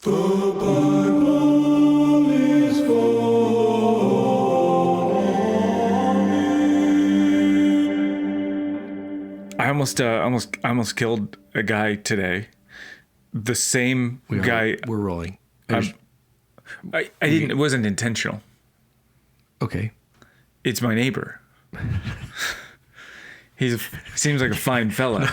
The Bible is for me. I almost killed a guy today. The same guy. We're rolling. I didn't. It wasn't intentional. Okay. It's my neighbor. Seems like a fine fella.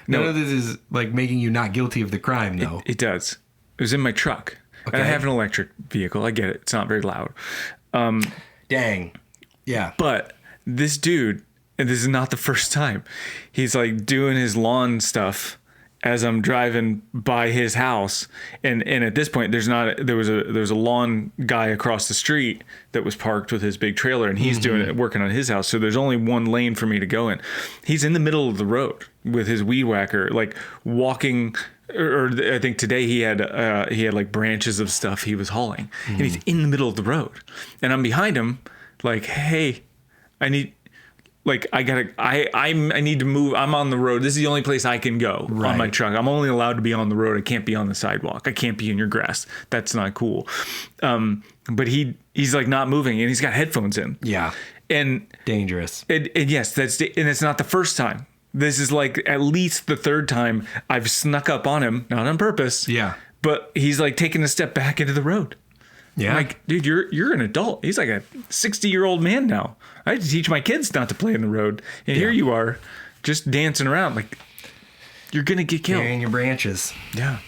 None of this is like making you not guilty of the crime, though. It does. It was in my truck. Okay. And I have an electric vehicle. I get it. It's not very loud. Dang. Yeah. But this dude, and this is not the first time, he's like doing his lawn stuff as I'm driving by his house, and at this point there was a lawn guy across the street that was parked with his big trailer, and he's working on his house, so there's only one lane for me to go in. He's in the middle of the road with his weed whacker, like walking, or I think today he had like branches of stuff he was hauling, and he's in the middle of the road, and I'm behind him, like, hey, I need to move. I'm on the road. This is the only place I can go on my truck. I'm only allowed to be on the road. I can't be on the sidewalk. I can't be in your grass. That's not cool. But he's like not moving, and he's got headphones in. Yeah. And dangerous. And yes, and it's not the first time. This is like at least the third time I've snuck up on him, not on purpose. Yeah. But he's like taking a step back into the road. Yeah. I'm like, dude, you're an adult. He's like a 60-year-old man now. I had to teach my kids not to play in the road. And here you are just dancing around. Like, you're going to get killed. Carrying your branches. Yeah.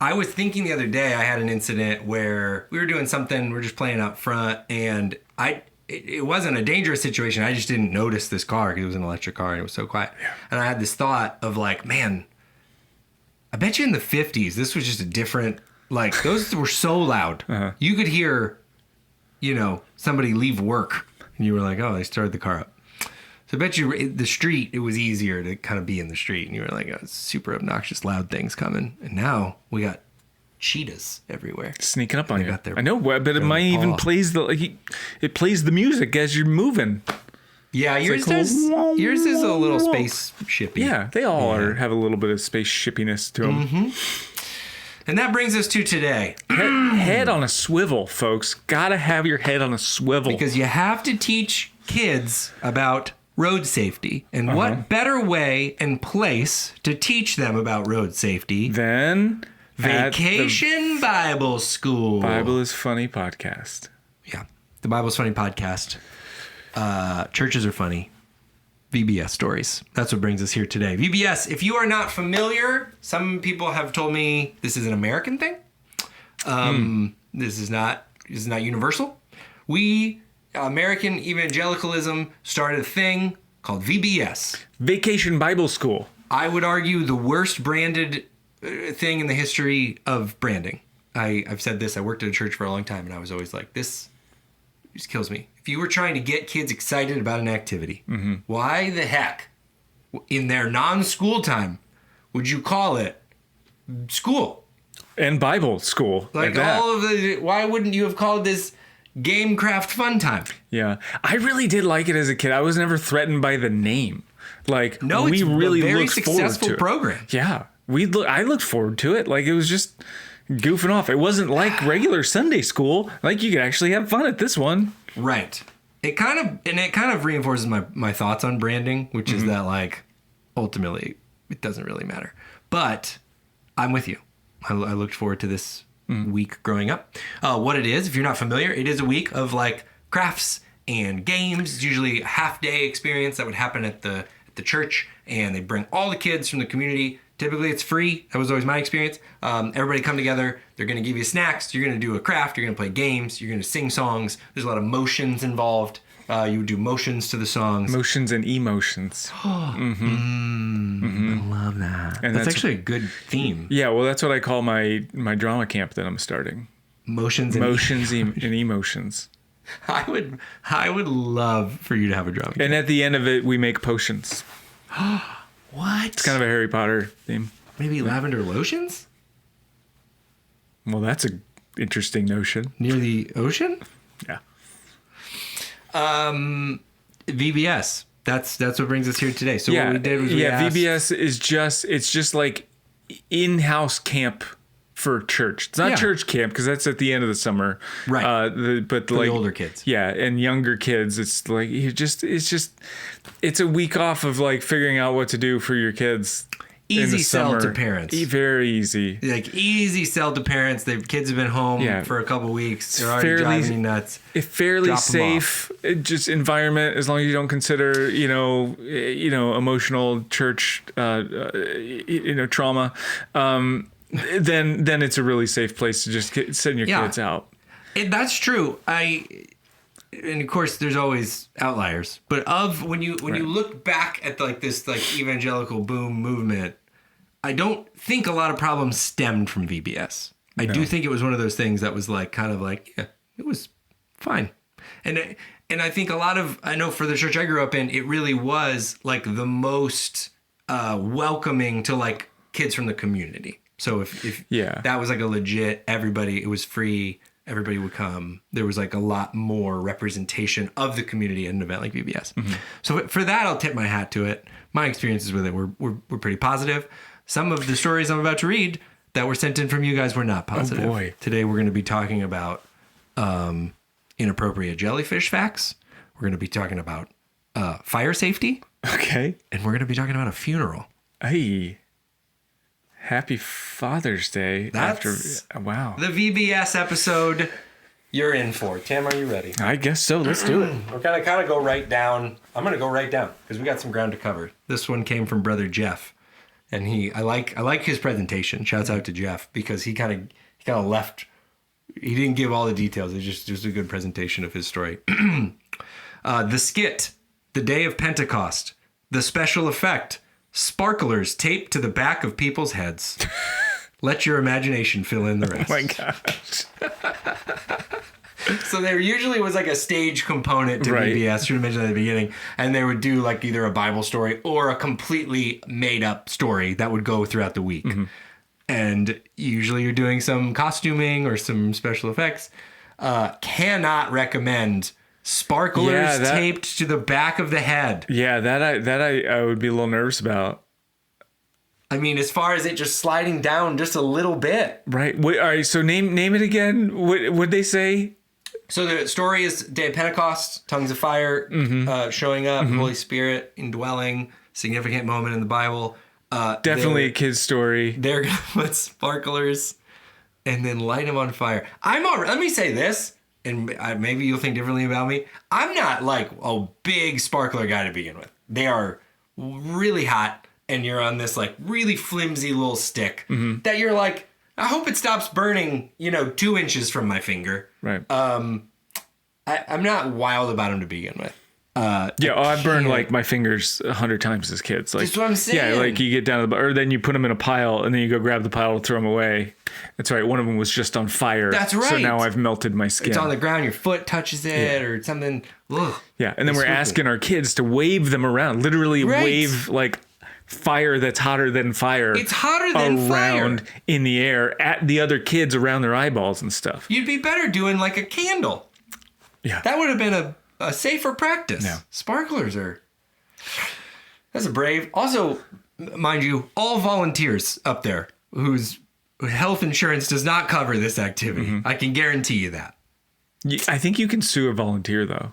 I was thinking the other day, I had an incident where we were doing something, we're just playing up front, and it wasn't a dangerous situation. I just didn't notice this car because it was an electric car and it was so quiet. Yeah. And I had this thought of like, man, I bet you in the 50s, this was just a different... Like, those were so loud. Uh-huh. You could hear, somebody leave work. And you were like, oh, they started the car up. So I bet you the street, it was easier to kind of be in the street. And you were like, oh, super obnoxious, loud things coming. And now we got cheetahs everywhere. Sneaking up on you. I know, but it might even plays it plays the music as you're moving. Yeah, yours is a little spaceshipy. Yeah, they all have a little bit of spaceshipiness to them. Mm-hmm. And that brings us to today. Head on a swivel, folks. Gotta have your head on a swivel. Because you have to teach kids about road safety. And what better way and place to teach them about road safety than Vacation Bible School. Bible is Funny podcast. Yeah. The Bible is Funny podcast. Churches are funny. VBS stories. That's what brings us here today. VBS, if you are not familiar, some people have told me this is an American thing. This is not universal. American evangelicalism started a thing called VBS. Vacation Bible School. I would argue the worst branded thing in the history of branding. I've said this. I worked at a church for a long time, and I was always like, this just kills me. If you were trying to get kids excited about an activity, why the heck, in their non-school time, would you call it school? And Bible school. Like all of why wouldn't you have called this Game Craft Fun Time? Yeah. I really did like it as a kid. I was never threatened by the name. Like, no, we really a very looked successful forward to program. It. Yeah. I looked forward to it. Like, it was just goofing off. It wasn't like regular Sunday school. Like, you could actually have fun at this one. Right. It kind of reinforces my thoughts on branding, which is that, like, ultimately it doesn't really matter. But I'm with you. I looked forward to this week growing up. What it is, if you're not familiar, it is a week of like crafts and games. It's usually a half-day experience that would happen at the church, and they bring all the kids from the community. Typically, it's free. That was always my experience. Everybody come together. They're going to give you snacks. You're going to do a craft. You're going to play games. You're going to sing songs. There's a lot of motions involved. You would do motions to the songs. Motions and emotions. I love that. And that's actually a good theme. Yeah, well, that's what I call my drama camp that I'm starting. Motions and emotions. I would love for you to have a drama camp. And at the end of it, we make potions. What? It's kind of a Harry Potter theme. Maybe lavender lotions? Well, that's an interesting notion. Near the ocean? Yeah. VBS. That's what brings us here today. So what we did was we asked... VBS is just like in-house camp for church. It's not Yeah. church camp because that's at the end of the summer. Right. But For like the older kids. Yeah, and younger kids, it's like it's a week off of like figuring out what to do for your kids. in Easy the sell summer. to parents. Very easy. Like easy sell to parents. The kids have been home for a couple weeks. They're already driving me nuts. A fairly Drop 'em safe, just environment as long as you don't consider, emotional church, trauma. Then it's a really safe place to just send your kids out. That's true. And of course, there's always outliers. But when you look back at this evangelical boom movement, I don't think a lot of problems stemmed from VBS. I do think it was one of those things that was it was fine. And I think I know for the church I grew up in, it really was like the most welcoming to kids from the community. So if that was like a legit, everybody, it was free. Everybody would come. There was a lot more representation of the community at an event like VBS. Mm-hmm. So for that, I'll tip my hat to it. My experiences with it were pretty positive. Some of the stories I'm about to read that were sent in from you guys were not positive. Oh boy. Today we're going to be talking about inappropriate jellyfish facts. We're going to be talking about fire safety. Okay. And we're going to be talking about a funeral. Hey. Happy Father's Day. Wow. The VBS episode you're in for. Tim, are you ready? I guess so. Let's do it. We're going to kind of go right down. I'm going to go right down because we got some ground to cover. This one came from Brother Jeff. And I like his presentation. Shouts out to Jeff because he kind of left. He didn't give all the details. It's just a good presentation of his story. The skit, the day of Pentecost, the special effect, sparklers taped to the back of people's heads. Let your imagination fill in the rest. Oh my gosh. So there usually was a stage component to VBS. Should have mentioned that at the beginning. And they would do either a Bible story or a completely made up story that would go throughout the week. Mm-hmm. And usually you're doing some costuming or some special effects. Cannot recommend sparklers taped to the back of the head. Yeah, that I would be a little nervous about. I mean, as far as it just sliding down just a little bit. Right. Wait, all right. So name it again. What'd they say? So the story is Day of Pentecost, tongues of fire showing up, Holy Spirit indwelling, significant moment in the Bible. Definitely a kid's story. They're going to put sparklers and then light them on fire. Let me say this, and maybe you'll think differently about me. I'm not a big sparkler guy to begin with. They are really hot, and you're on this really flimsy little stick that you're I hope it stops burning, 2 inches from my finger. Right. I'm not wild about them to begin with. I've burned my fingers 100 times as kids. That's what I'm saying. Yeah, you get down to the, or then you put them in a pile and then you go grab the pile to throw them away. That's right. One of them was just on fire. That's right. So now I've melted my skin. It's on the ground. Your foot touches it or something. Ugh. Yeah, and then we're asking our kids to wave them around. Literally wave fire that's hotter than fire. It's hotter than around fire. In the air at the other kids around their eyeballs and stuff. You'd be better doing a candle. Yeah. That would have been a safer practice. Yeah. Sparklers that's a brave. Also, mind you, all volunteers up there whose health insurance does not cover this activity. Mm-hmm. I can guarantee you that. I think you can sue a volunteer though.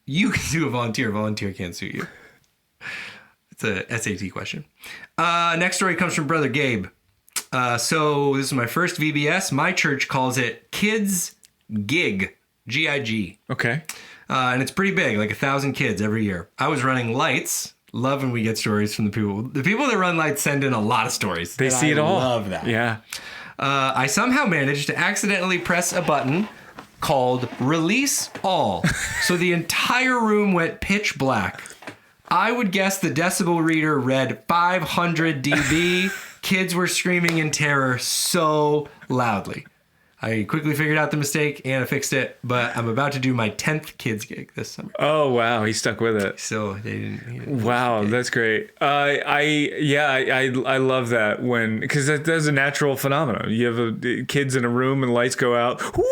You can sue a volunteer. A volunteer can't sue you. It's a SAT question. Next story comes from Brother Gabe. So this is my first VBS. My church calls it Kids Gig, G-I-G. Okay. And it's pretty big, 1,000 kids every year. I was running lights. Love when we get stories from the people. The people that run lights send in a lot of stories. They see it all. I love that. Yeah. I somehow managed to accidentally press a button called Release All. So the entire room went pitch black. I would guess the decibel reader read 500 dB. Kids were screaming in terror so loudly. I quickly figured out the mistake and I fixed it, but I'm about to do my 10th kids gig this summer. Oh, wow. He stuck with it. So they didn't wow, that's great. I love that because that's a natural phenomenon. You have kids in a room and lights go out. Whoo!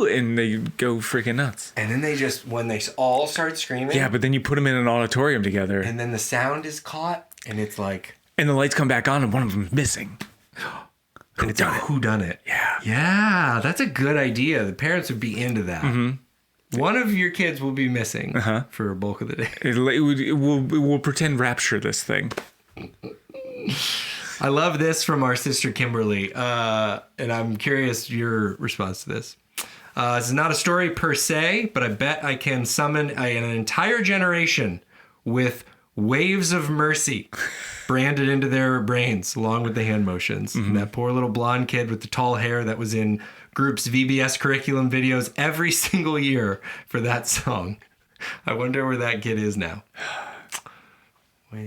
And they go freaking nuts. And then when they all start screaming. Yeah, but then you put them in an auditorium together. And then the sound is caught and it's and the lights come back on and one of them's missing. It's a whodunit. Yeah. Yeah, that's a good idea. The parents would be into that. One of your kids will be missing for a bulk of the day. We'll pretend rapture this thing. I love this from our sister Kimberly, and I'm curious your response to this. This is not a story per se, but I bet I can summon an entire generation with waves of mercy branded into their brains along with the hand motions. And that poor little blonde kid with the tall hair that was in Group's VBS curriculum videos every single year for that song. I wonder where that kid is now. Was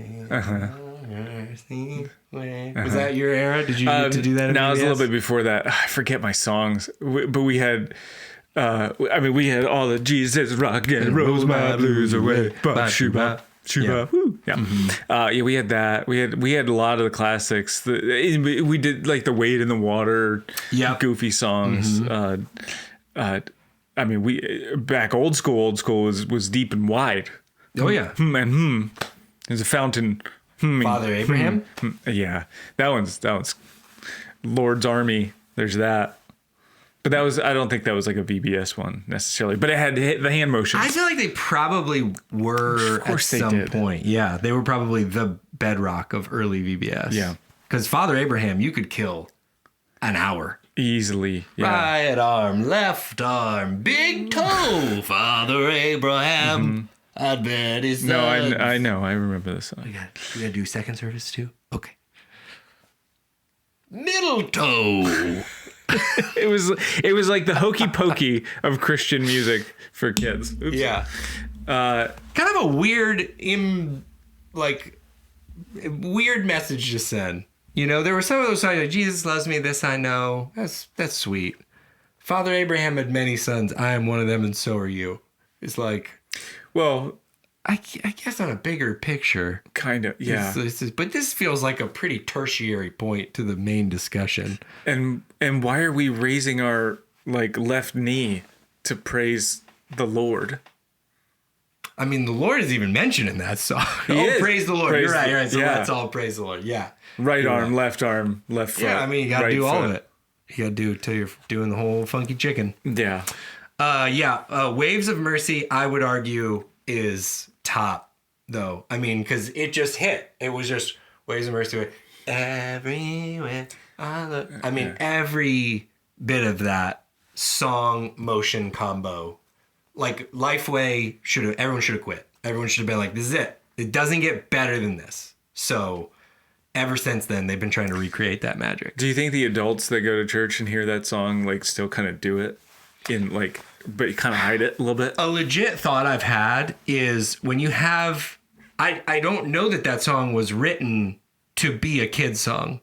that your era? Did you get to do that? No, it was a little bit before that. I forget my songs, but we had. We had all the Jesus rock and rolls my blues away. Woo. Yeah. We had that. We had a lot of the classics. We did like the Wade in the Water, goofy songs. We back old school was Deep and Wide. Oh yeah. There's a fountain. Father Abraham. Yeah, that one's Lord's Army. There's that. But I don't think that was like a VBS one necessarily. But it had the hand motions. I feel like they probably were at some point. Yeah, they were probably the bedrock of early VBS. Yeah. Because Father Abraham, you could kill an hour. Easily. Yeah. Right arm, left arm, big toe, Father Abraham. I'd bet his No, I know. I remember this song. We gotta do second service too? Okay. Middle toe. It was like the hokey pokey of Christian music for kids. Oops. Yeah. Kind of a weird message to send. You know, there were some of those songs like Jesus loves me, this I know. That's sweet. Father Abraham had many sons. I am one of them, and so are you. It's like, well, I guess on a bigger picture. Kind of, yeah. But this feels like a pretty tertiary point to the main discussion. And why are we raising our left knee to praise the Lord? I mean, the Lord is even mentioned in that song. Praise the Lord. You're right. So let's all praise the Lord. Yeah. Right arm, left foot. Yeah, I mean, you got to do all of it. You got to do it till you're doing the whole funky chicken. Yeah. Waves of Mercy, I would argue, is top, though. I mean, because it just hit. It was just Waves of Mercy. Everywhere I look. I mean, every bit of that song motion combo. Like, Lifeway everyone should have quit. Everyone should have been like, this is it. It doesn't get better than this. So, ever since then, they've been trying to recreate that magic. Do you think the adults that go to church and hear that song, still kind of do it? But you kind of hide it a little bit? A legit thought I've had is when you have... I don't know that song was written to be a kid's song.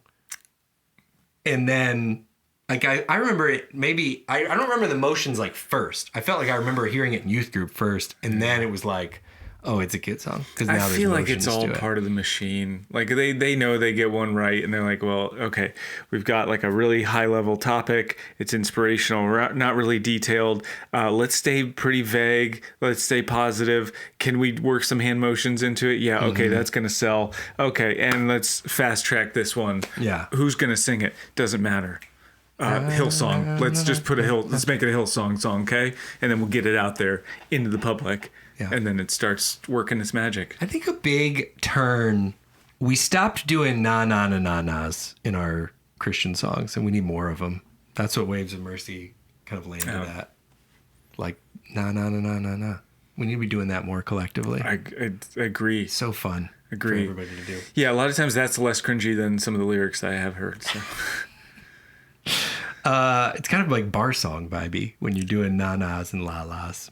And then... I remember it maybe... I don't remember the motions first. I felt like I remember hearing it in youth group first. And then it was like, oh, it's a kid song. Because now I feel like it's all part of the machine. They know they get one right. And they're like, well, okay, we've got a really high level topic. It's inspirational, not really detailed. Let's stay pretty vague. Let's stay positive. Can we work some hand motions into it? Yeah, okay, that's going to sell. Okay, and let's fast track this one. Yeah. Who's going to sing it? Doesn't matter. Hillsong. Let's just let's make it a Hillsong song, okay? And then we'll get it out there into the public. Yeah. And then it starts working its magic. I think a big turn, we stopped doing na-na-na-na-nas in our Christian songs, and we need more of them. That's what Waves of Mercy kind of landed at. Na-na-na-na-na-na. We need to be doing that more collectively. I agree. So fun. Agree. For everybody to do. Yeah, a lot of times that's less cringy than some of the lyrics I have heard. So. It's kind of like bar song vibey when you're doing na-nas and la-las.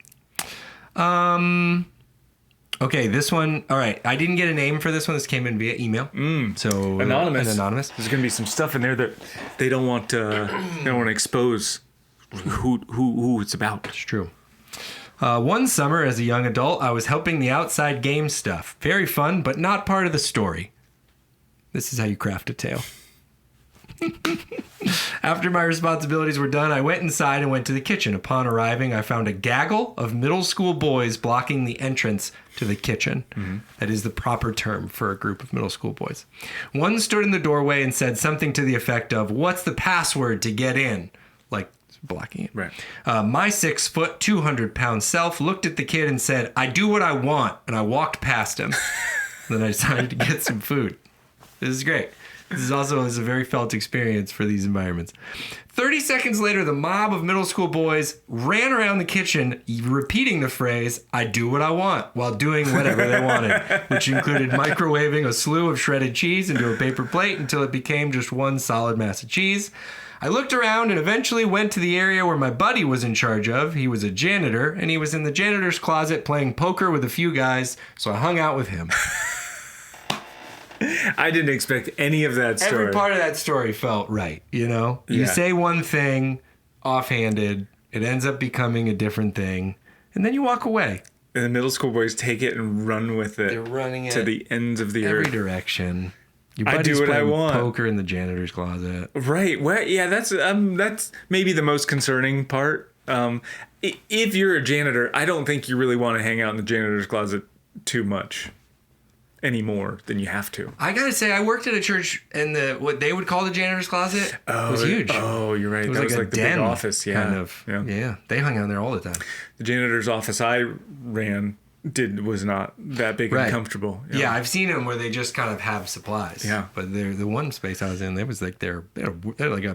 Okay, this one. All right, I didn't get a name for this one. This came in via email. So anonymous. Anonymous. There's gonna be some stuff in there that they don't want to expose who it's about. It's true. One summer as a young adult, I was helping the outside game stuff. Very fun, but not part of the story. This is how you craft a tale. After my responsibilities were done, I went inside and went to the kitchen. Upon arriving, I found a gaggle of middle school boys blocking the entrance to the kitchen. Mm-hmm. That is the proper term for a group of middle school boys. One stood in the doorway and said something to the effect of, "What's the password to get in?" Like blocking it. Right. My 6 foot, 200-pound self looked at the kid and said, "I do what I want," and I walked past him. Then I decided to get some food. This is great. This is a very felt experience for these environments. 30 seconds later, the mob of middle school boys ran around the kitchen, repeating the phrase, "I do what I want," while doing whatever they wanted, which included microwaving a slew of shredded cheese into a paper plate until it became just one solid mass of cheese. I looked around and eventually went to the area where my buddy was in charge of. He was a janitor, and he was in the janitor's closet playing poker with a few guys, so I hung out with him. I didn't expect any of that story. Every part of that story felt right, you know? You say one thing offhanded, it ends up becoming a different thing, and then you walk away. And the middle school boys take it and run with it. They're running it to the ends of the every earth. direction. Your I buddy's do what I playing want. poker in the janitor's closet. Right. Well, yeah, that's maybe the most concerning part. If you're a janitor, I don't think you really want to hang out in the janitor's closet too much. Any more than you have to. I gotta say, I worked at a church, and what they would call the janitor's closet was huge. Oh, you're right. It was That like was a like the den big office. Yeah. kind of. Yeah. They hung out there all the time. The janitor's office I ran was not that big and comfortable. Yeah, I've seen them where they just kind of have supplies. Yeah. But the one space I was in, there was like they had like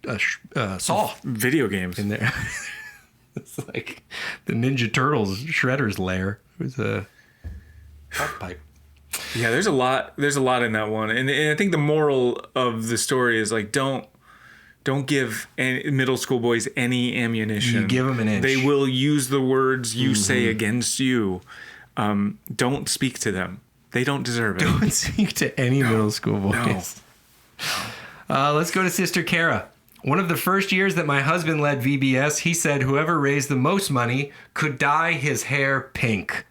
a saw Video games in there. It's like the Ninja Turtles shredder's lair. It was a half pipe. Yeah, there's a lot in that one, and I think the moral of the story is like don't give middle school boys any ammunition. You give them an inch. They will use the words you say against you. Don't speak to them. They don't deserve it. Don't speak to any middle school boys. No. Let's go to Sister Kara. One of the first years that my husband led VBS, he said whoever raised the most money could dye his hair pink.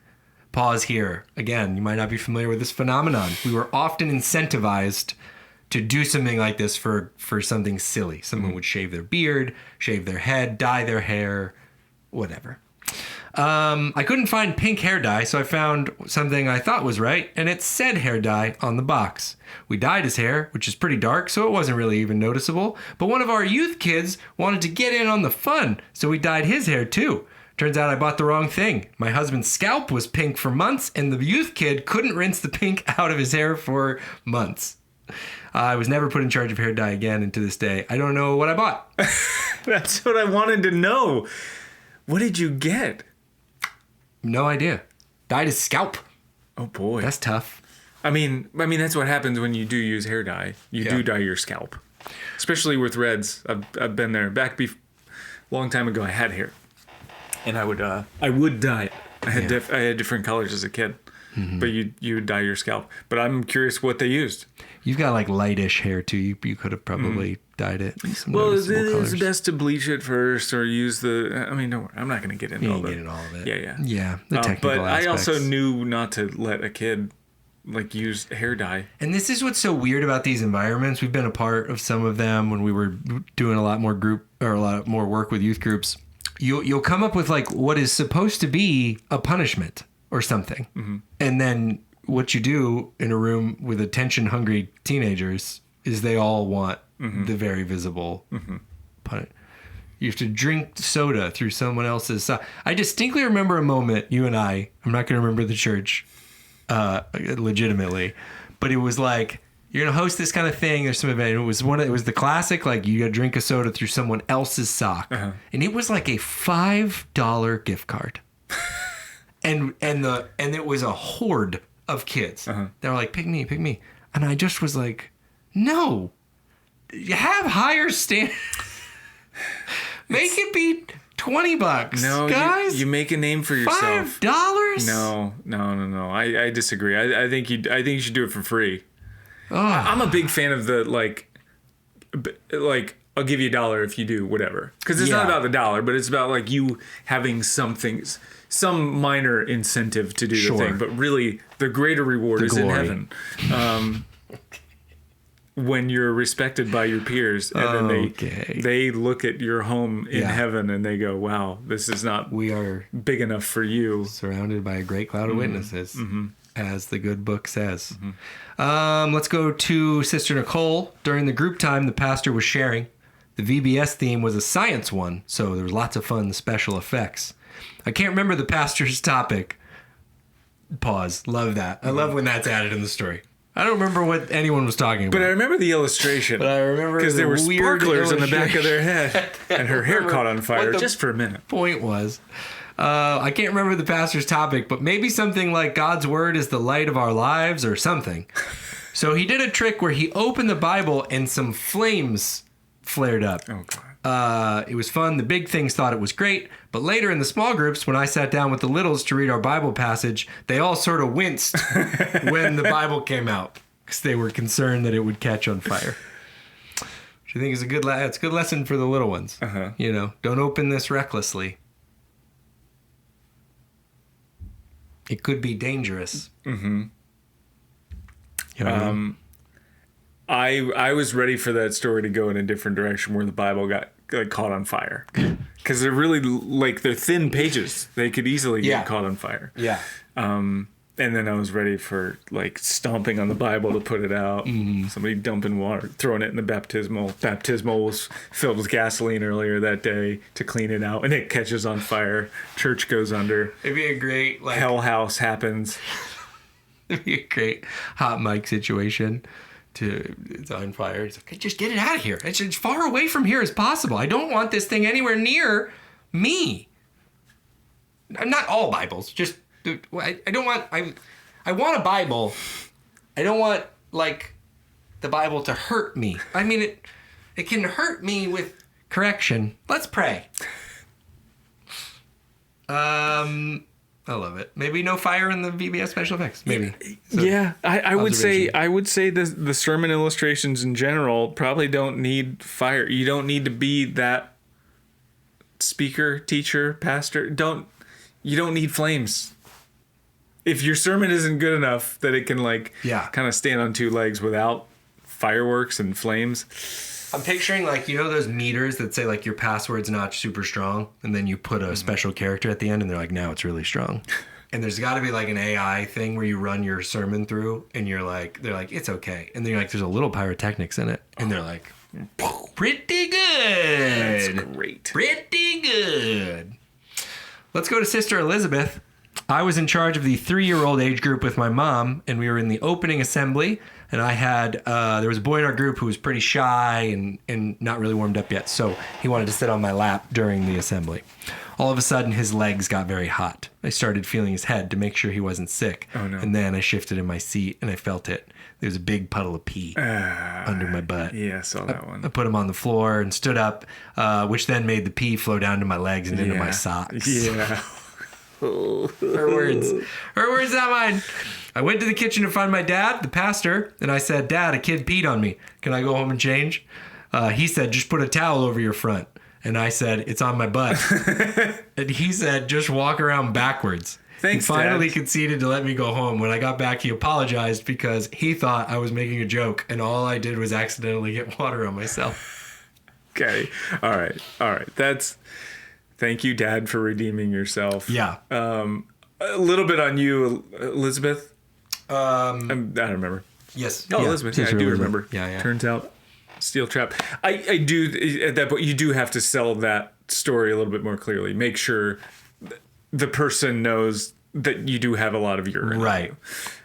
Pause here. Again, you might not be familiar with this phenomenon. We were often incentivized to do something like this for something silly. Someone would shave their beard, shave their head, dye their hair, whatever. I couldn't find pink hair dye, so I found something I thought was right, and it said hair dye on the box. We dyed his hair, which is pretty dark, so it wasn't really even noticeable. But one of our youth kids wanted to get in on the fun, so we dyed his hair too. Turns out I bought the wrong thing. My husband's scalp was pink for months, and the youth kid couldn't rinse the pink out of his hair for months. I was never put in charge of hair dye again, and to this day, I don't know what I bought. That's what I wanted to know. What did you get? No idea. Dyed his scalp. Oh boy, That's tough. I mean that's what happens when you do use hair dye. You do dye your scalp, especially with reds. I've been there. Long time ago, I had hair, and I would dye it. I had different colors as a kid, but you would dye your scalp. But I'm curious what they used. You've got like lightish hair too. You could have probably dyed it. Well, it's best to bleach it first or use the. I mean, don't worry. I'm not going to get into all of it. Yeah. Yeah, the technical but aspects. I also knew not to let a kid like use hair dye. And this is what's so weird about these environments. We've been a part of some of them when we were doing a lot more work with youth groups. You'll come up with like what is supposed to be a punishment or something, and then what you do in a room with attention-hungry teenagers is they all want the very visible punishment. You have to drink soda through someone else's sock. I distinctly remember a moment, you and I'm not going to remember the church legitimately, but it was like, you're going to host this kind of thing. There's some event. It was the classic, like you got to drink a soda through someone else's sock. And it was like a $5 gift card. and it was a horde of kids. They were like, pick me. And I just was like, no, you have higher standards. Make it be $20. No, guys. you make a name for yourself. $5? No. I disagree. I think you should do it for free. Oh. I'm a big fan of the like I'll give you $1 if you do whatever, because it's not about the dollar, but it's about like you having some minor incentive to do the thing, but really the greater reward is in heaven. Sure. But I also knew not to let a kid like use hair dye. And this is what happens when you do use hair dye. You do dye your scalp, especially with reds. I would dye when you're respected by your peers, and then Okay. they look at your home in Yeah. heaven and they go, wow, this is not We are big enough for you. surrounded by a great cloud of witnesses, as the good book says. Mm-hmm. Let's go to Sister Nicole. During the group time, the pastor was sharing. The VBS theme was a science one, so there was lots of fun special effects. I can't remember the pastor's topic. Pause. Love that. I love when that's added in the story. I don't remember what anyone was talking about. But I remember the illustration. But I remember because there were weird sparklers in the back of their head, and her hair caught on fire the just for a minute. point was. I can't remember the pastor's topic, but maybe something like God's word is the light of our lives or something. So he did a trick where he opened the Bible and some flames flared up. Oh, God. It was fun. The big things thought it was great. But later in the small groups, when I sat down with the littles to read our Bible passage, they all sort of winced when the Bible came out because they were concerned that it would catch on fire. Which I think is a good, it's a good lesson for the little ones. Uh-huh. You know, don't open this recklessly. It could be dangerous. Mm-hmm. You know what I mean? I was ready for that story to go in a different direction where the Bible got like, caught on fire. Because they're really, like, they're thin pages. They could easily get caught on fire. Yeah. And then I was ready for, like, stomping on the Bible to put it out. Mm-hmm. Somebody dumping water, throwing it in the baptismal. Baptismal was filled with gasoline earlier that day to clean it out. And it catches on fire. Church goes under. It'd be a great, like... Hell house happens. It'd be a great hot mic situation. It's on fire. It's like, just get it out of here. It's as far away from here as possible. I don't want this thing anywhere near me. Not all Bibles. Just I don't want. I want a Bible. I don't want like the Bible to hurt me. I mean it can hurt me with correction. Let's pray. I love it. Maybe no fire in the VBS special effects. Maybe. So, yeah, I would say the sermon illustrations in general probably don't need fire. You don't need to be that speaker, teacher, pastor. You don't need flames. If your sermon isn't good enough that it can kind of stand on two legs without fireworks and flames. I'm picturing those meters that say your password's not super strong, and then you put a special character at the end and they're like, now it's really strong. And there's got to be an AI thing where you run your sermon through and they're like, it's okay. And then you're like, there's a little pyrotechnics in it. And they're like, pretty good. That's great. Pretty good. Let's go to Sister Elizabeth. I was in charge of the 3-year-old age group with my mom, and we were in the opening assembly. And I had, there was a boy in our group who was pretty shy and not really warmed up yet. So he wanted to sit on my lap during the assembly. All of a sudden, his legs got very hot. I started feeling his head to make sure he wasn't sick. Oh, no. And then I shifted in my seat and I felt it. There was a big puddle of pee under my butt. Yeah, I saw that one. I put him on the floor and stood up, which then made the pee flow down to my legs and into my socks. Yeah. Her words. Her words, not mine. I went to the kitchen to find my dad, the pastor, and I said, Dad, a kid peed on me. Can I go home and change? He said, just put a towel over your front. And I said, it's on my butt. And he said, just walk around backwards. Thanks, he finally Dad. conceded to let me go home. When I got back, he apologized because he thought I was making a joke, and all I did was accidentally get water on myself. Okay. All right. Thank you, Dad, for redeeming yourself. Yeah. A little bit on you, Elizabeth. I don't remember. Yes. Oh, Yeah. Elizabeth. Yeah, I Sister do Elizabeth. remember. Yeah. Turns out, steel trap. I do, at that point, you do have to sell that story a little bit more clearly. Make sure the person knows that you do have a lot of urine. Right.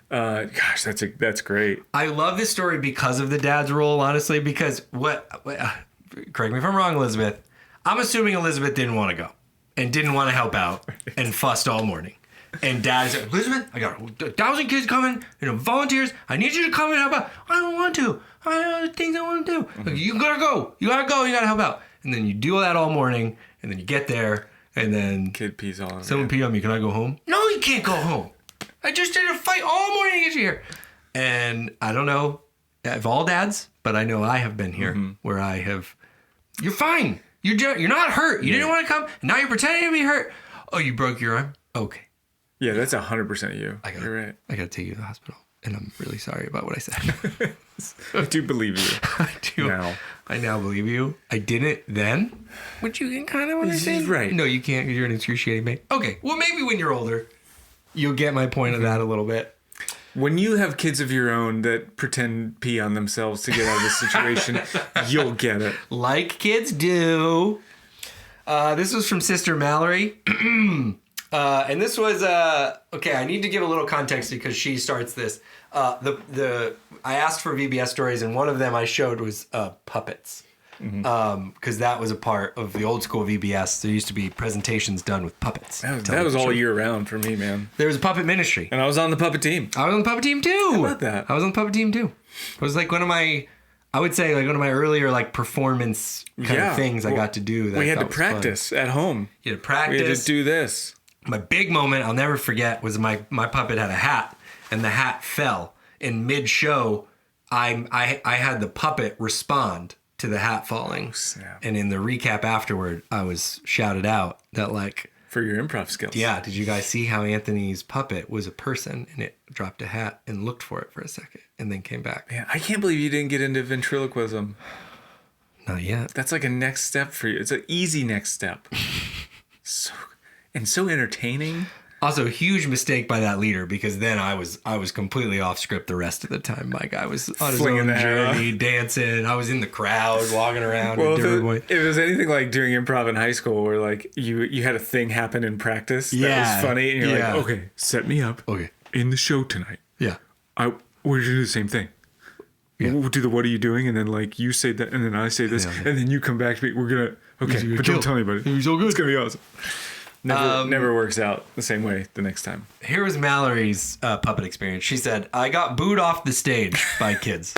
Gosh, that's great. I love this story because of the dad's role, honestly, because correct me if I'm wrong, Elizabeth. I'm assuming Elizabeth didn't want to go and didn't want to help out and fussed all morning. And Dad said, Elizabeth, I got 1,000 kids coming, volunteers. I need you to come and help out. I don't want to. I have things I want to do. Mm-hmm. You gotta go. You gotta help out. And then you do all that all morning, and then you get there, and then Kid pees all over. someone peed on me. Can I go home? No, you can't go home. I just did a fight all morning to get you here. And I don't know if all dads, but I know I have been here where I have. You're fine. You're not hurt. You didn't want to come. Now you're pretending to be hurt. Oh, you broke your arm? Okay. Yeah, that's 100% you. You're right. I got to take you to the hospital. And I'm really sorry about what I said. I do believe you. I do. Now. I now believe you. I didn't then, which you can kind of understand. Right. No, you can't. You're an excruciating pain. Okay. Well, maybe when you're older, you'll get my point of that a little bit. When you have kids of your own that pretend pee on themselves to get out of the situation, you'll get it. Like kids do. This was from Sister Mallory. And this was okay. I need to give a little context because she starts this. I asked for VBS stories, and one of them I showed was puppets, because that was a part of the old school VBS. There used to be presentations done with puppets. That was all year round for me, man. There was a puppet ministry, and I was on the puppet team. I was on the puppet team too. How about that? I was on the puppet team too. It was like one of my, I would say like one of my earlier like performance kind of things I got to do. That we had to practice at home. You had to practice. We had to do this. My big moment I'll never forget was my puppet had a hat, and the hat fell in mid-show. I had the puppet respond to the hat falling, and in the recap afterward, I was shouted out that like for your improv skills. Yeah, did you guys see how Anthony's puppet was a person and it dropped a hat and looked for it for a second and then came back? Man, I can't believe you didn't get into ventriloquism. Not yet. That's like a next step for you. It's an easy next step. so entertaining. Also, huge mistake by that leader, because then I was completely off script the rest of the time. My guy was on his own journey, dancing. I was in the crowd, walking around. Well, if it was anything like during improv in high school, where like you had a thing happen in practice that was funny, and you're like, okay, set me up. Okay, in the show tonight. Yeah, we're gonna do the same thing. Yeah. We'll do the what are you doing, and then like you say that, and then I say this, and then you come back to me. We're gonna but don't tell anybody. He's so good. It's gonna be awesome. Never works out the same way the next time. Here was Mallory's puppet experience. She said, I got booed off the stage by kids.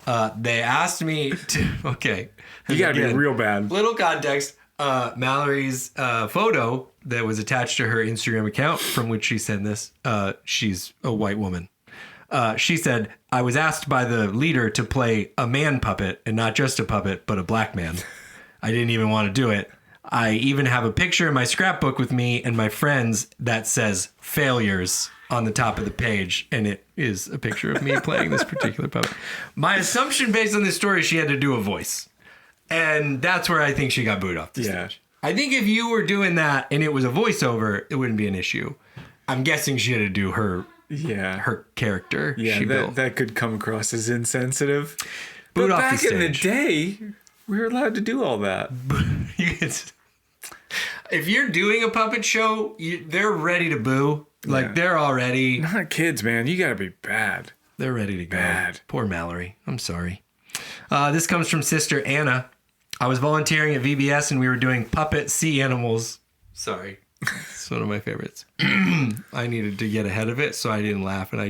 They asked me to... Okay. You got to be real bad. Little context. Mallory's photo that was attached to her Instagram account, from which she sent this, she's a white woman. She said, I was asked by the leader to play a man puppet, and not just a puppet, but a black man. I didn't even want to do it. I even have a picture in my scrapbook with me and my friends that says failures on the top of the page. And it is a picture of me playing this particular puppet. My assumption based on this story, she had to do a voice. And that's where I think she got booed off the stage. I think if you were doing that and it was a voiceover, it wouldn't be an issue. I'm guessing she had to do her character. Yeah, that could come across as insensitive. Booed but off back the in the day, we were allowed to do all that. If you're doing a puppet show, they're ready to boo. Like, they're already... Not kids, man. You gotta be bad. They're ready to go. Bad. Poor Mallory. I'm sorry. This comes from Sister Anna. I was volunteering at VBS and we were doing puppet sea animals. Sorry. It's one of my favorites. I needed to get ahead of it, so I didn't laugh, and I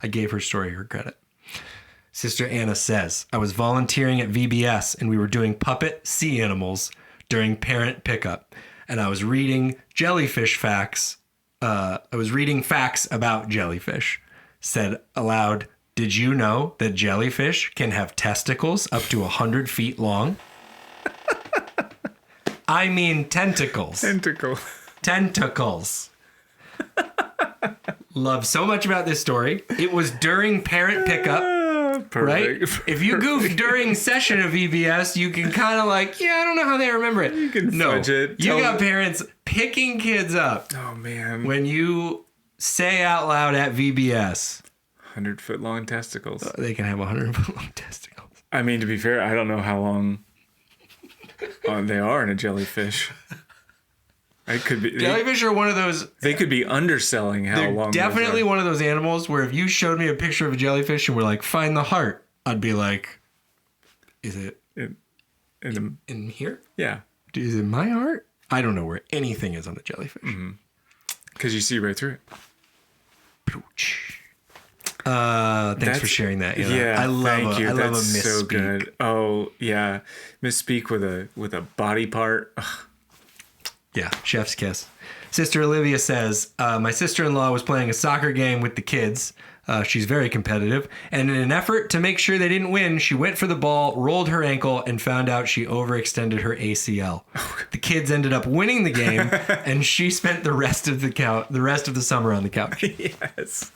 gave her story her credit. Sister Anna says, I was volunteering at VBS and we were doing puppet sea animals during parent pickup, and I was reading jellyfish facts. I was reading facts about jellyfish. Said aloud, did you know that jellyfish can have testicles up to 100 feet long? I mean tentacles. Tentacles. Love so much about this story. It was during parent pickup. Perfect. Right? If you goof during session of VBS, you can kind of like, I don't know how they remember it. You can fudge it. You got parents picking kids up. Oh, man. When you say out loud at VBS. 100-foot long testicles. They can have 100-foot long testicles. I mean, to be fair, I don't know how long they are in a jellyfish. It could be jellyfish are one of those. They could be underselling how long. Definitely one of those animals where if you showed me a picture of a jellyfish and were like, "Find the heart," I'd be like, "Is it in here? Yeah. Is it my heart? I don't know where anything is on a jellyfish because you see right through it." Thanks for sharing that. Yeah, I love a misspeak. So good. Oh yeah, misspeak with a body part. Ugh. Yeah, chef's kiss. Sister Olivia says, my sister-in-law was playing a soccer game with the kids. She's very competitive. And in an effort to make sure they didn't win, she went for the ball, rolled her ankle, and found out she overextended her ACL. The kids ended up winning the game, and she spent the rest of the summer on the couch. Yes.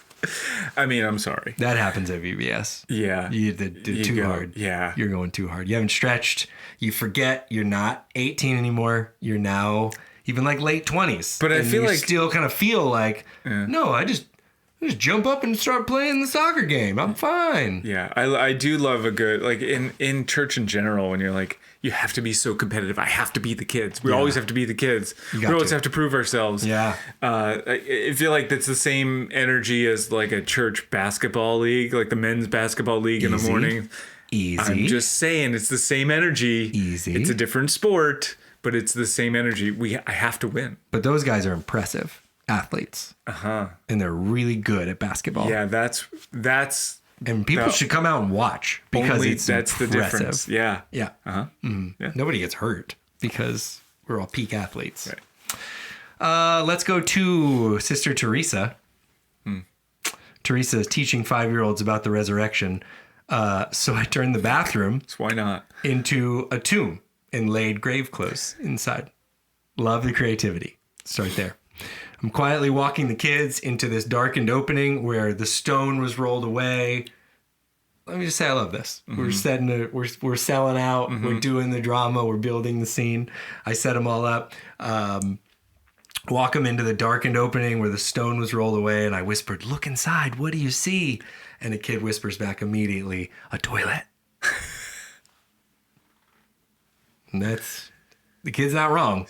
I mean, I'm sorry. That happens at VBS. Yeah. You did too hard. Yeah. You're going too hard. You haven't stretched. You forget you're not 18 anymore. You're now even like late 20s. But I and feel you like still kind of feel like, no, I just jump up and start playing the soccer game. I'm fine. Yeah, I do love a good, like in church in general, when you're like, you have to be so competitive. I have to beat the kids. We always have to be the kids. We always have to prove ourselves. Yeah. I feel like that's the same energy as like a church basketball league, like the men's basketball league in the morning. Easy. I'm just saying, it's the same energy. Easy. It's a different sport, but it's the same energy. I have to win. But those guys are impressive athletes. And they're really good at basketball. Yeah, that's and people should come out and watch because that's impressive. The difference. Yeah. Yeah. Yeah. Nobody gets hurt because we're all peak athletes. Right. Let's go to Sister Teresa. Teresa is teaching 5-year-olds about the resurrection. So I turned the bathroom So why not? into a tomb and laid grave clothes inside. Love the creativity. Start there. I'm quietly walking the kids into this darkened opening where the stone was rolled away. Let me just say I love this. We're setting it. We're selling out. We're doing the drama. We're building the scene. I set them all up. Walk them into the darkened opening where the stone was rolled away, and I whispered, "Look inside. What do you see?" And the kid whispers back immediately, "A toilet." And that's the kid's not wrong.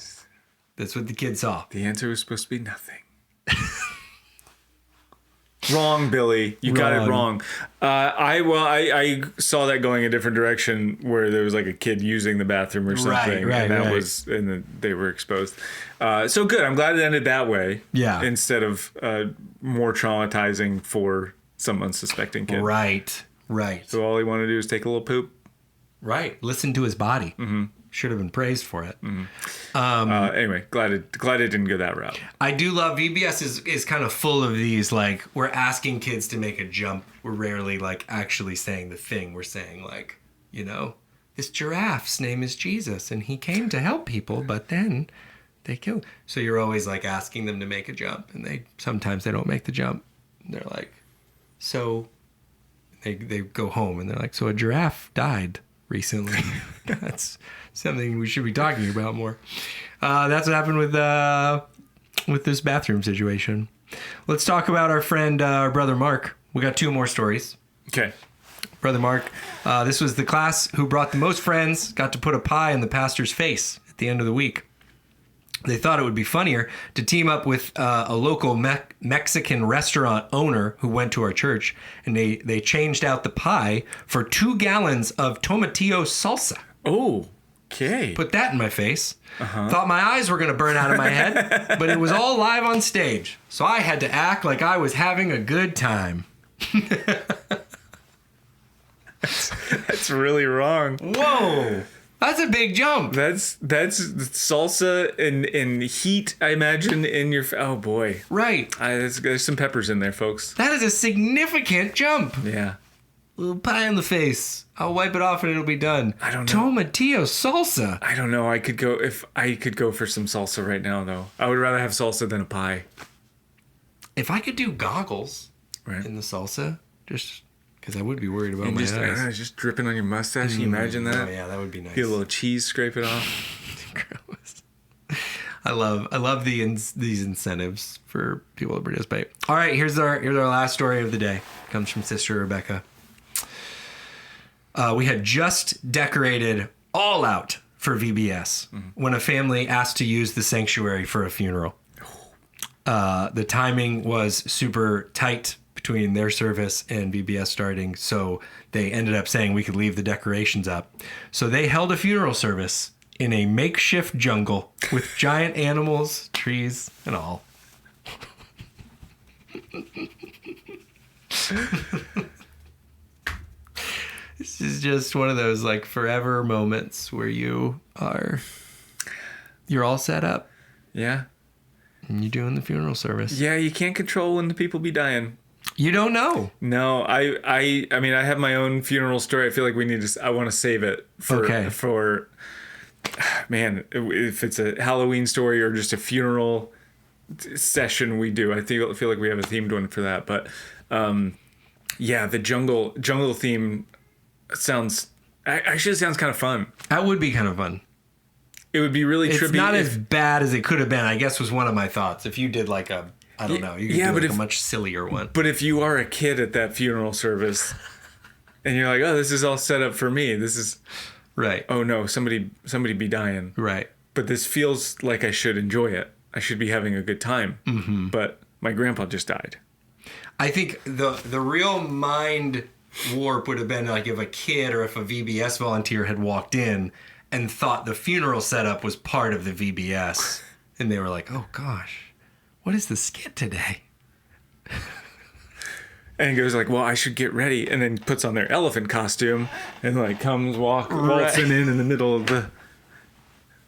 That's what the kid saw. The answer was supposed to be nothing. Wrong, Billy. You got it wrong. I saw that going a different direction where there was like a kid using the bathroom or something, and then they were exposed. So good. I'm glad it ended that way. Yeah. Instead of more traumatizing for some unsuspecting kid. Right. So all he wanted to do was take a little poop. Right. Listen to his body. Should have been praised for it. Anyway, glad it didn't go that route. I do love VBS is kind of full of these, like, we're asking kids to make a jump. We're rarely like actually saying the thing. We're saying like, this giraffe's name is Jesus and he came to help people, but then they killed. So you're always like asking them to make a jump, and sometimes they don't make the jump. They're like, so they go home and they're like, so a giraffe died recently. That's something we should be talking about more. That's what happened with this bathroom situation. Let's talk about our friend, our brother Mark. We got 2 more stories. Okay. Brother Mark, this was the class who brought the most friends, got to put a pie in the pastor's face at the end of the week. They thought it would be funnier to team up with a local Mexican restaurant owner who went to our church, and they changed out the pie for 2 gallons of tomatillo salsa. Oh, okay. Put that in my face. Thought my eyes were going to burn out of my head, but it was all live on stage. So I had to act like I was having a good time. That's really wrong. Whoa. That's a big jump. That's salsa and heat, I imagine, in your... Oh, boy. Right. There's some peppers in there, folks. That is a significant jump. Yeah. Little pie in the face. I'll wipe it off and it'll be done. I don't know. Tomatillo salsa. I don't know. I could go for some salsa right now, though. I would rather have salsa than a pie. If I could do goggles in the salsa, just because I would be worried about my eyes. Just dripping on your mustache. Can you imagine that? Oh, yeah, that would be nice. Get a little cheese, scrape it off. Gross. I love these incentives for people to participate. All right, here's our last story of the day. Comes from Sister Rebecca. We had just decorated all out for VBS when a family asked to use the sanctuary for a funeral. The timing was super tight between their service and VBS starting, so they ended up saying we could leave the decorations up. So they held a funeral service in a makeshift jungle with giant animals, trees, and all. This is just one of those like forever moments where you're all set up. Yeah. And you're doing the funeral service. Yeah, you can't control when the people be dying. You don't know. No, I mean, I have my own funeral story. I feel like I want to save it for, man, if it's a Halloween story or just a funeral, session we do. I feel like we have a themed one for that, but yeah, the jungle theme sounds kind of fun. That would be kind of fun. It would be really trippy. It's not as bad as it could have been, I guess, was one of my thoughts. If you did like a, I don't know, you could do like a much sillier one. But if you are a kid at that funeral service and you're like, oh, this is all set up for me. This is right. Oh no, somebody be dying. Right. But this feels like I should enjoy it. I should be having a good time. Mm-hmm. But my grandpa just died. I think the real mind warp would have been like if a kid or if a VBS volunteer had walked in and thought the funeral setup was part of the VBS. And they were like, oh gosh, what is the skit today? And he goes like, well, I should get ready. And then puts on their elephant costume and like comes waltzing in the middle of the...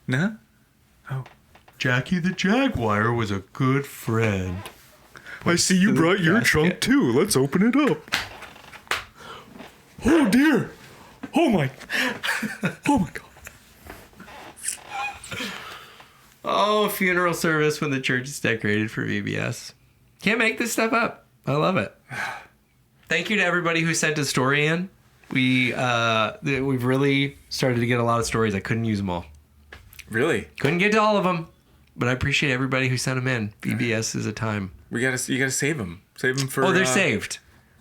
No? Oh. Jackie the Jaguar was a good friend. I see you brought your trunk too. Let's open it up. Oh dear. Oh my God. Oh, funeral service when the church is decorated for VBS. Can't make this stuff up. I love it. Thank you to everybody who sent a story in. We've really started to get a lot of stories. I couldn't use them all. Really? Couldn't get to all of them, but I appreciate everybody who sent them in. VBS is a time. You gotta save them. Save them for. Oh, they're saved.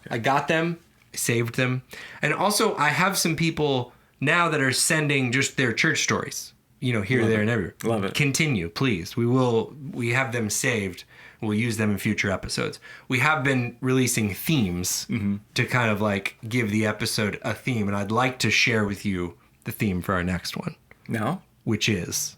I got them. I saved them, and also I have some people now that are sending just their church stories. Here, there, and everywhere. Love it. Continue, please. We have them saved. We'll use them in future episodes. We have been releasing themes to kind of like give the episode a theme, and I'd like to share with you the theme for our next one. No? Which is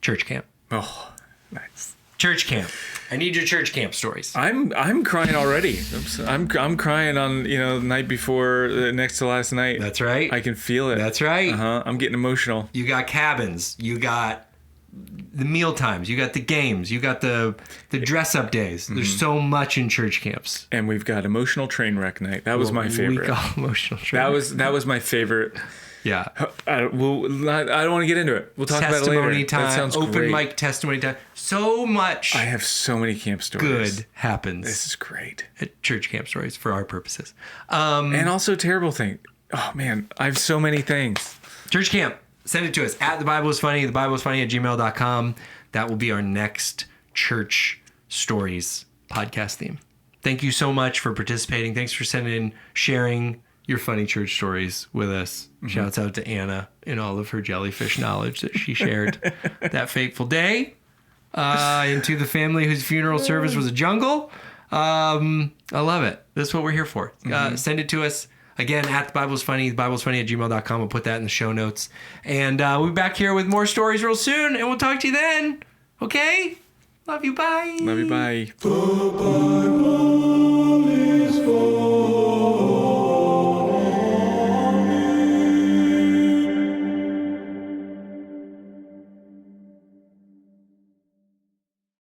church camp. Oh, nice. Church camp. I need your church camp stories. I'm crying already. I'm crying on the night before next to last night. That's right. I can feel it. That's right. I'm getting emotional. You got cabins. You got the meal times. You got the games. You got the dress up days. There's so much in church camps. And we've got emotional train wreck night. That was my favorite. We got emotional train. That was my favorite. Yeah. I don't want to get into it. We'll talk about it later. Testimony time. That sounds open great. mic testimony time. So much. I have so many camp stories. Good happens. This is great. At church camp stories for our purposes. And also terrible thing. Oh man, I have so many things. Church camp. Send it to us at thebibleisfunny, thebibleisfunny@gmail.com. That will be our next church stories podcast theme. Thank you so much for participating. Thanks for sending in, sharing your funny church stories with us. Shouts out to Anna and all of her jellyfish knowledge that she shared that fateful day. And to the family whose funeral service was a jungle. I love it. That's what we're here for. Send it to us. Again, at The Bible's Funny, thebible'sfunny@gmail.com. We'll put that in the show notes. And we'll be back here with more stories real soon. And we'll talk to you then. Okay? Love you. Bye. Love you. Bye.